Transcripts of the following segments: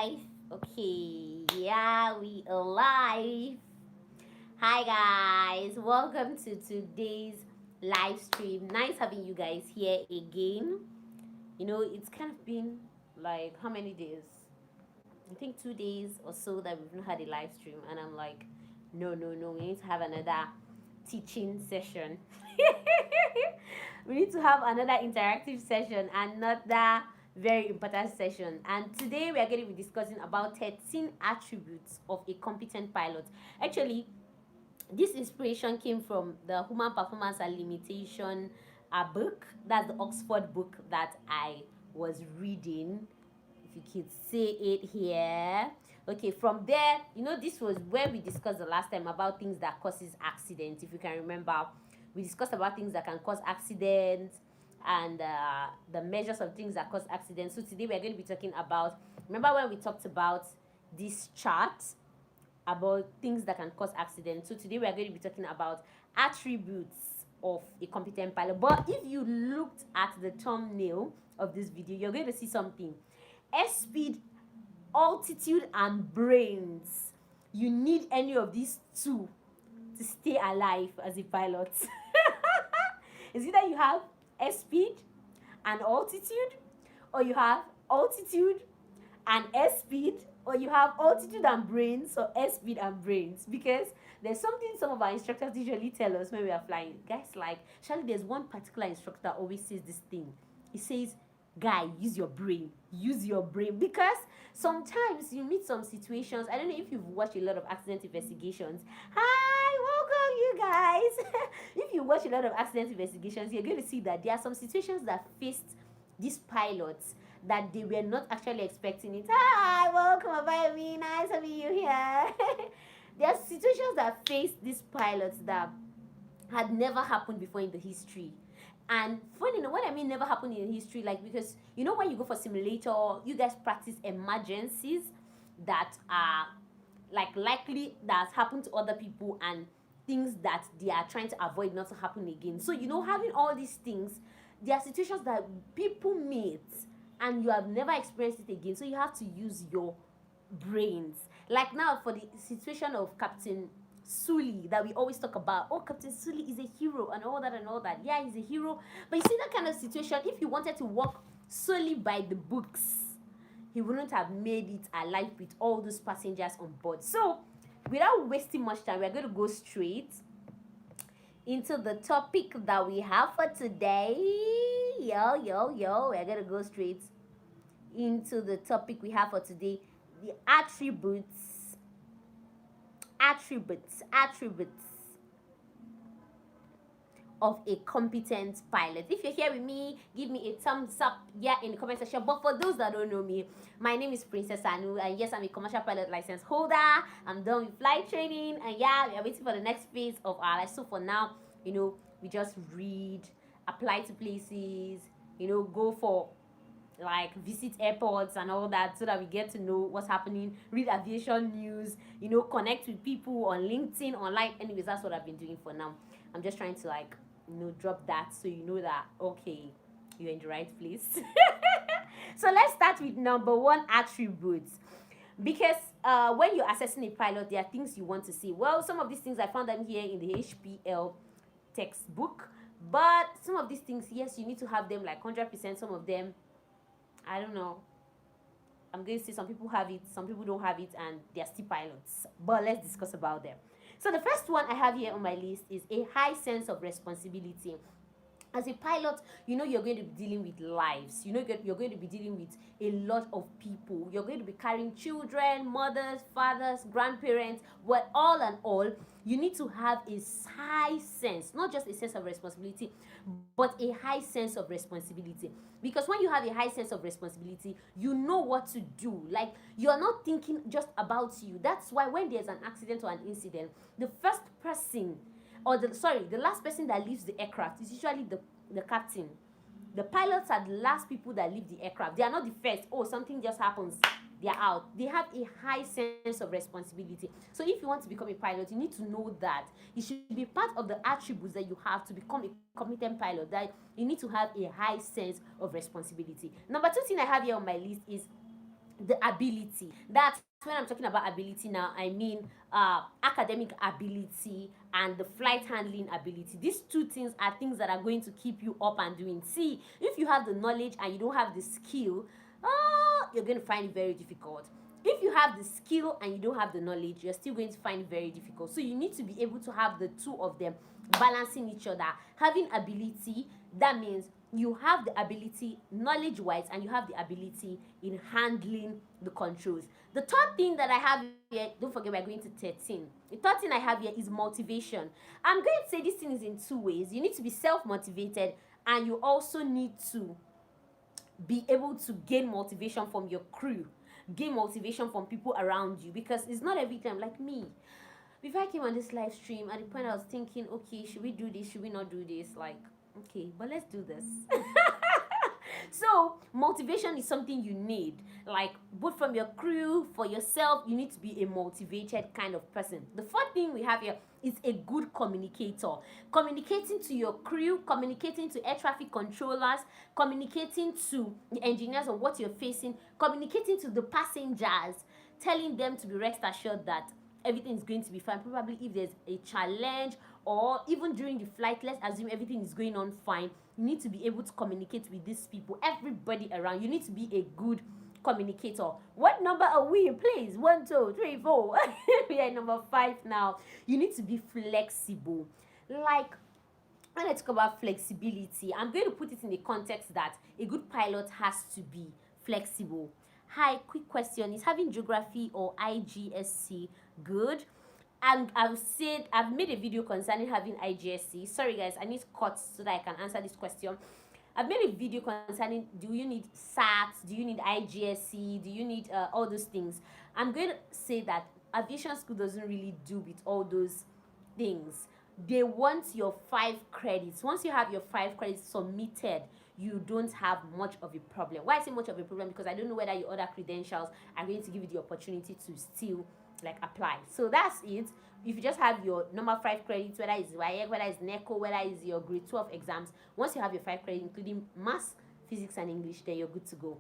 live. Okay, yeah, we alive. Hi guys, welcome to today's live stream. Nice having you guys here again. It's kind of been like how many days? I think 2 days or so that we've not had a live stream, and I'm like, no, no, no, we need to have another teaching session. We need to have another interactive session, another very important session. And today we are going to be discussing about 13 attributes of a competent pilot. Actually, this inspiration came from the Human Performance and Limitation book. That's the Oxford book that I was reading, if you could say it here. Okay, from there, this was where we discussed the last time about things that causes accidents. If you can remember, we discussed about things that can cause accidents and the measures of things that cause accidents. So today we're going to be talking about, remember when we talked about this chart about things that can cause accidents? So today we are going to be talking about attributes of a competent pilot. But if you looked at the thumbnail of this video, you're going to see something. Airspeed, altitude, and brains. You need any of these two to stay alive as a pilot. Is either you have airspeed and altitude, or you have altitude and airspeed, or you have altitude and brains, or airspeed and brains. Because there's something some of our instructors usually tell us when we are flying. Guys, like, Charlie, there's one particular instructor always says this thing. He says, guy, use your brain. Use your brain. Because sometimes you meet some situations. I don't know if you've watched a lot of accident investigations. Hi, welcome you guys. If you watch a lot of accident investigations, you're going to see that there are some situations that faced these pilots that they were not actually expecting it. Hi, welcome about me. Nice having you here. There are situations that faced these pilots that had never happened before in the history. And funny enough, what I mean never happened in history, like, because when you go for simulator, you guys practice emergencies that are like likely that has happened to other people and things that they are trying to avoid not to happen again. So having all these things, there are situations that people meet and you have never experienced it again. So you have to use your brains. Like now, for the situation of Captain Sully that we always talk about. Oh, Captain Sully is a hero and all that and all that. Yeah, he's a hero. But you see that kind of situation, if he wanted to work solely by the books, he wouldn't have made it alive with all those passengers on board. So, without wasting much time, we're going to go straight into the topic that we have for today. We're going to go straight into the topic we have for today. The attributes of a competent pilot. If you're here with me, give me a thumbs up in the comment section. But for those that don't know me, my name is Princess Anu, and yes, I'm a commercial pilot license holder. I'm done with flight training, and we are waiting for the next phase of our life. So for now, we just read, apply to places, go for like visit airports and all that, so that we get to know what's happening, read aviation news, connect with people on LinkedIn, online. Anyways, that's what I've been doing for now. I'm just trying to drop that so that okay, you're in the right place. So let's start with number one attribute, because when you're assessing a pilot, there are things you want to see. Well, some of these things I found them here in the HPL textbook, but some of these things, yes, you need to have them like 100%. Some of them, I don't know. I'm going to say some people have it, some people don't have it, and they're still pilots. But let's discuss about them. So the first one I have here on my list is a high sense of responsibility. As a pilot, you're going to be dealing with lives. You're going to be dealing with a lot of people. You're going to be carrying children, mothers, fathers, grandparents. Well, all in all, you need to have a high sense, not just a sense of responsibility, but a high sense of responsibility. Because when you have a high sense of responsibility, you know what to do. Like, you're not thinking just about you. That's why when there's an accident or an incident, the first person, or the last person that leaves the aircraft is usually the captain. The pilots are the last people that leave the aircraft. They are not the first. Oh, something just happens, they are out. They have a high sense of responsibility. So if you want to become a pilot, you need to know that it should be part of the attributes that you have to become a competent pilot, that you need to have a high sense of responsibility. Number two thing I have here on my list is the ability. That's when I'm talking about ability now, I mean academic ability and the flight handling ability. These two things are things that are going to keep you up and doing. See, if you have the knowledge and you don't have the skill, you're going to find it very difficult. If you have the skill and you don't have the knowledge, you're still going to find it very difficult. So you need to be able to have the two of them balancing each other. Having ability, that means you have the ability knowledge wise and you have the ability in handling the controls. The third thing that I have here, don't forget we're going to 13. The third thing I have here is motivation. I'm going to say this thing is in two ways. You need to be self-motivated and you also need to be able to gain motivation from your crew, gain motivation from people around you, because it's not every time. Like me, before I came on this live stream, at the point I was thinking, okay, should we do this, should we not do this? Like, okay, but let's do this. So motivation is something you need, like both from your crew, for yourself. You need to be a motivated kind of person. The fourth thing we have here is a good communicator. Communicating to your crew, communicating to air traffic controllers, communicating to the engineers on what you're facing, communicating to the passengers, telling them to be rest assured that everything is going to be fine. Probably if there's a challenge or even during the flight, let's assume everything is going on fine. You need to be able to communicate with these people, everybody around. You need to be a good communicator. What number are we? Please, 1, 2, 3, 4. We are number 5 now. You need to be flexible. Like, when I talk about flexibility, I'm going to put it in the context that a good pilot has to be flexible. Hi, quick question. Is having geography or IGSC good? And I've made a video concerning having IGSC. Sorry guys, I need to cut so that I can answer this question. I've made a video concerning, do you need SATs, do you need IGSC, do you need all those things. I'm going to say that aviation school doesn't really do with all those things. They want your 5 credits. Once you have your 5 credits submitted, you don't have much of a problem. Why I say much of a problem? Because I don't know whether your other credentials are going to give you the opportunity to still like apply. So that's it. If you just have your number 5 credits, whether it's WAEC, whether it's NECO, whether it's your grade 12 exams, once you have your 5 credits, including maths, physics, and English, then you're good to go.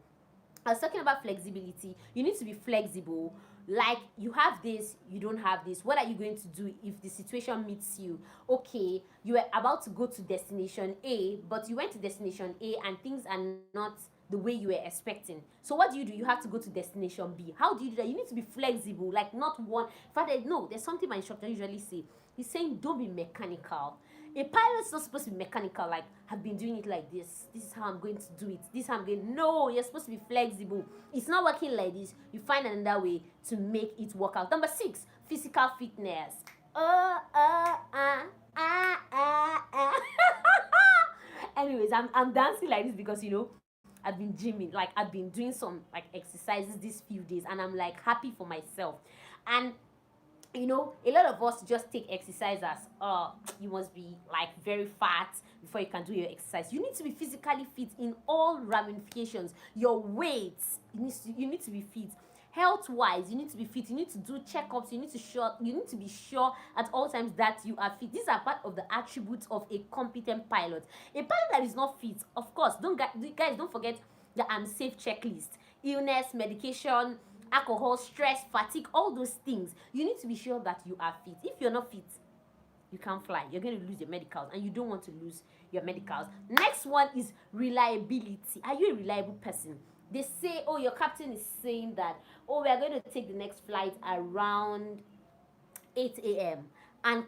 I was talking about flexibility. You need to be flexible. Like, you have this, you don't have this. What are you going to do if the situation meets you? Okay, you were about to go to destination A, but you went to destination A and things are not the way you were expecting. So what do? You have to go to destination B. How do you do that? You need to be flexible, like not one. In fact, no, there's something my instructor usually say. He's saying don't be mechanical. A pilot's not supposed to be mechanical, like I've been doing it like this. This is how I'm going to do it. This is how I'm going. No, you're supposed to be flexible. It's not working like this. You find another way to make it work out. Number 6, physical fitness. Anyways, I'm dancing like this because I've been gymming, like I've been doing some like exercises these few days, and I'm like happy for myself. And a lot of us just take exercise as you must be like very fat before you can do your exercise. You need to be physically fit in all ramifications. Your weight, you need to be fit. Health wise, you need to be fit. You need to do checkups. You need to be sure at all times that you are fit. These are part of the attributes of a competent pilot. A pilot that is not fit, of course, guys, don't forget the unsafe checklist: illness, medication, alcohol, stress, fatigue, all those things. You need to be sure that you are fit. If you're not fit, you can't fly. You're going to lose your medicals, and you don't want to lose your medicals. Next one is reliability. Are you a reliable person? They say, oh, your captain is saying that, oh, we are going to take the next flight around 8 a.m. and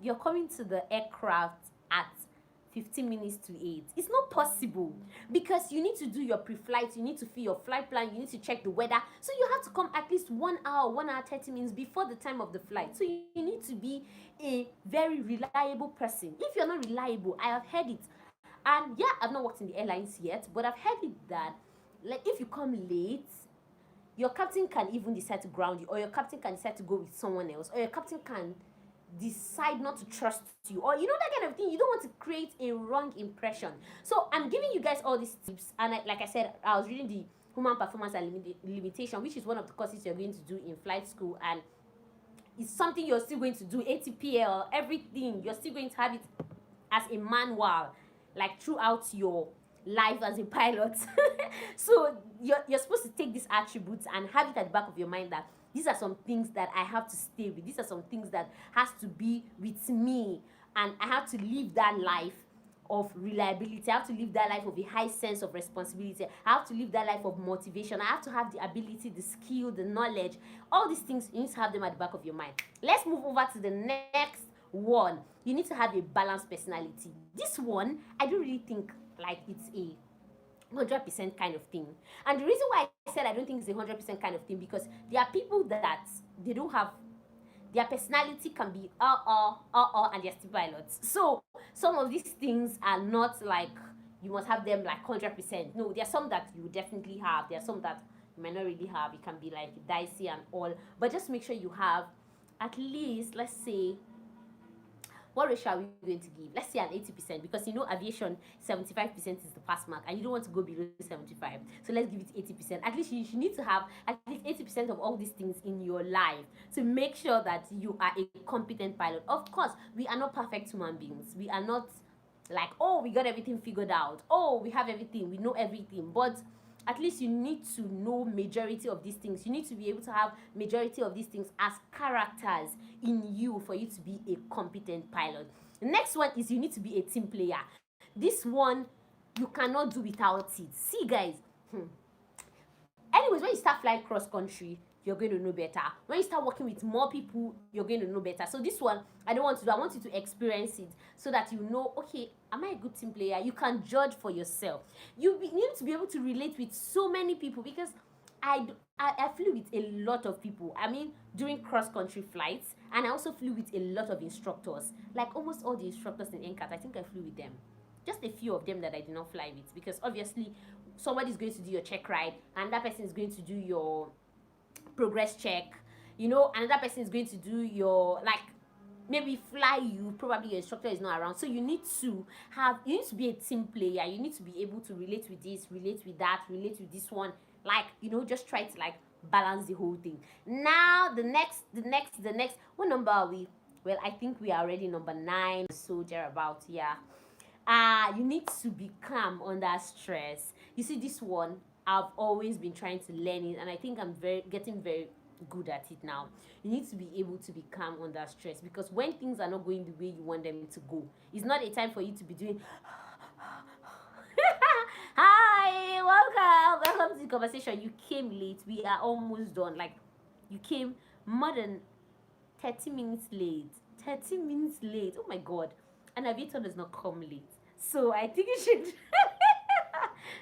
you're coming to the aircraft at 15 minutes to 8. It's not possible, because you need to do your pre-flight, you need to fill your flight plan, you need to check the weather. So you have to come at least 1 hour, 1 hour 30 minutes before the time of the flight. So you need to be a very reliable person. If you're not reliable, I have heard it, and yeah, I've not worked in the airlines yet, but I've heard it that, like, if you come late, your captain can even decide to ground you, or your captain can decide to go with someone else, or your captain can decide not to trust you, or that kind of thing. You don't want to create a wrong impression. So I'm giving you guys all these tips, and like I said, I was reading the human performance and limitation, which is one of the courses you're going to do in flight school, and it's something you're still going to do. ATPL, everything, you're still going to have it as a manual, like throughout your life as a pilot. So you're supposed to take these attributes and have it at the back of your mind that these are some things that I have to stay with. These are some things that has to be with me, and I have to live that life of reliability. I have to live that life of a high sense of responsibility. I have to live that life of motivation. I have to have the ability, the skill, the knowledge. All these things, you need to have them at the back of your mind. Let's move over to the next one. You need to have a balanced personality. This one, I don't really think like it's a 100% kind of thing. And the reason why I said I don't think it's a 100% kind of thing, because there are people that they don't have, their personality can be and they're still pilots. So some of these things are not like you must have them like 100%. No, there are some that you definitely have. There are some that you might not really have. It can be like dicey and all. But just make sure you have at least, let's say, what ratio are we going to give? Let's say an 80%, because you know aviation 75% is the pass mark and you don't want to go below 75. So let's give it 80%. At least you need to have at least 80% of all these things in your life to make sure that you are a competent pilot. Of course, we are not perfect human beings. We are not like, oh, we got everything figured out. Oh, we have everything. We know everything. But at least you need to know majority of these things. You need to be able to have majority of these things as characters in you for you to be a competent pilot. The next one is you need to be a team player. This one you cannot do without it. See, guys, anyways, when you start flying cross country, you're going to know better. When you start working with more people, you're going to know better. So this one, I don't want to do. I want you to experience it so that you know, okay, am I a good team player? You can judge for yourself. You need to be able to relate with so many people, because I flew with a lot of people. I mean, during cross-country flights, and I also flew with a lot of instructors. Like almost all the instructors in NCAT, I think I flew with them. Just a few of them that I did not fly with, because obviously somebody is going to do your check ride, and that person is going to do your progress check. You know, another person is going to do your, like, maybe fly you. Probably your instructor is not around, so you need to be a team player. You need to be able to relate with this, relate with that, relate with this one, like, you know, just try to like balance the whole thing. Now the next, what number are we? Well, I think we are already number 9, so thereabout. Yeah. You need to be calm under stress. You see, this one, I've always been trying to learn it, and I think I'm getting very good at it now. You need to be able to be calm under stress, because when things are not going the way you want them to go, it's not a time for you to be doing hi, welcome to the conversation. You came late. We are almost done. Like, you came more than 30 minutes late. 30 minutes late. Oh my god. And Aviator does not come late. So I think you should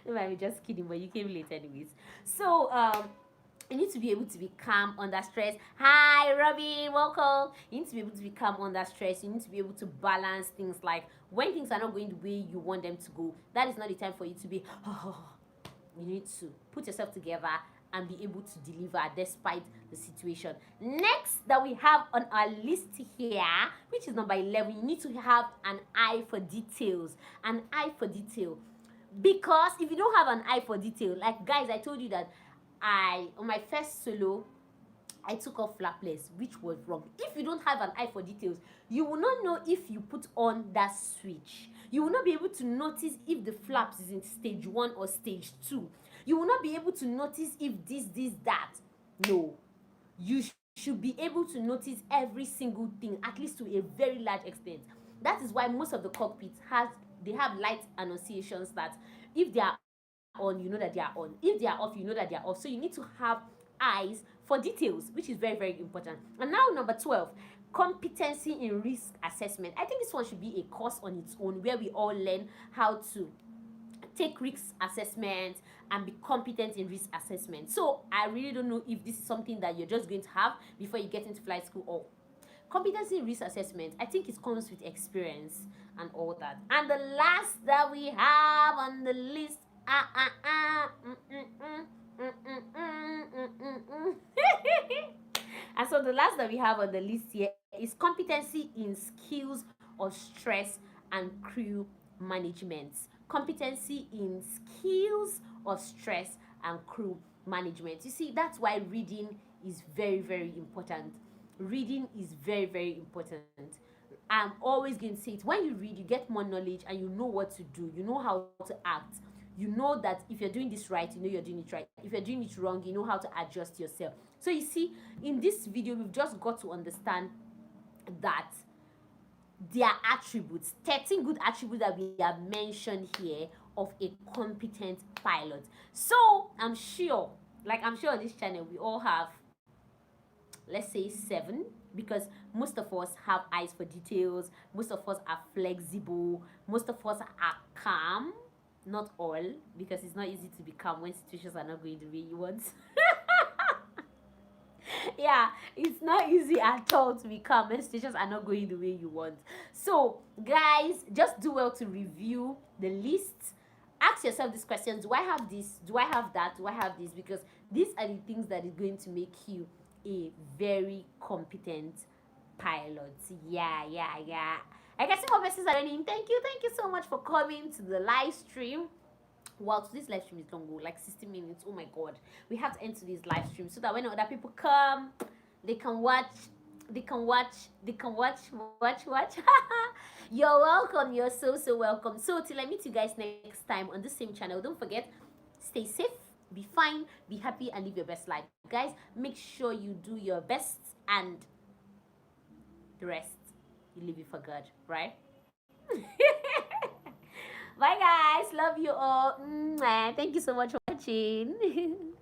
no, I'm just kidding, but you came late anyways. So you need to be able to be calm under stress. Hi, Robbie, welcome. You need to be able to be calm under stress. You need to be able to balance things. Like, when things are not going the way you want them to go, that is not the time for you to be you need to put yourself together and be able to deliver despite the situation. Next that we have on our list here, which is number 11, you need to have an eye for details. An eye for detail. Because if you don't have an eye for detail, like, guys, I told you that on my first solo, I took off flapless, which was wrong. If you don't have an eye for details, you will not know if you put on that switch. You will not be able to notice if the flaps is in stage 1 or stage 2. You will not be able to notice if this, that. No. You should be able to notice every single thing, at least to a very large extent. That is why most of the cockpits have light annunciations that if they are on, you know that they are on. If they are off, you know that they are off. So you need to have eyes for details, which is very, very important. And now number 12, competency in risk assessment. I think this one should be a course on its own, where we all learn how to take risk assessment and be competent in risk assessment. So I really don't know if this is something that you're just going to have before you get into flight school, or competency in risk assessment. I think it comes with experience and all that. And the last that we have on the list, and so the last that we have on the list here is competency in skills of stress and crew management. Competency in skills of stress and crew management. You see, that's why reading is very, very important. Reading is very, very important. I'm always going to say it. When you read, you get more knowledge and you know what to do. You know how to act. You know that if you're doing this right, you know you're doing it right. If you're doing it wrong, you know how to adjust yourself. So you see, in this video, we've just got to understand that their attributes, 13 good attributes that we have mentioned here of a competent pilot. So I'm sure, I'm sure on this channel, we all have, let's say, 7, because most of us have eyes for details, most of us are flexible, most of us are calm. Not all, because it's not easy to be calm when situations are not going the way you want. Yeah, it's not easy at all to be calm when situations are not going the way you want. So guys, just do well to review the list. Ask yourself these questions: do I have this? Do I have that? Do I have this? Because these are the things that is going to make you a very competent pilot. Yeah. I can see more messages are running. Thank you so much for coming to the live stream. Wow, this live stream is long, like 60 minutes. Oh my god, we have to end today's live stream so that when other people come, they can watch, watch. You're welcome. You're so welcome. So till I meet you guys next time on the same channel, don't forget, stay safe, be fine, be happy, and live your best life, guys. Make sure you do your best, and the rest you leave it for God, right? Bye guys, love you all. Thank you so much for watching.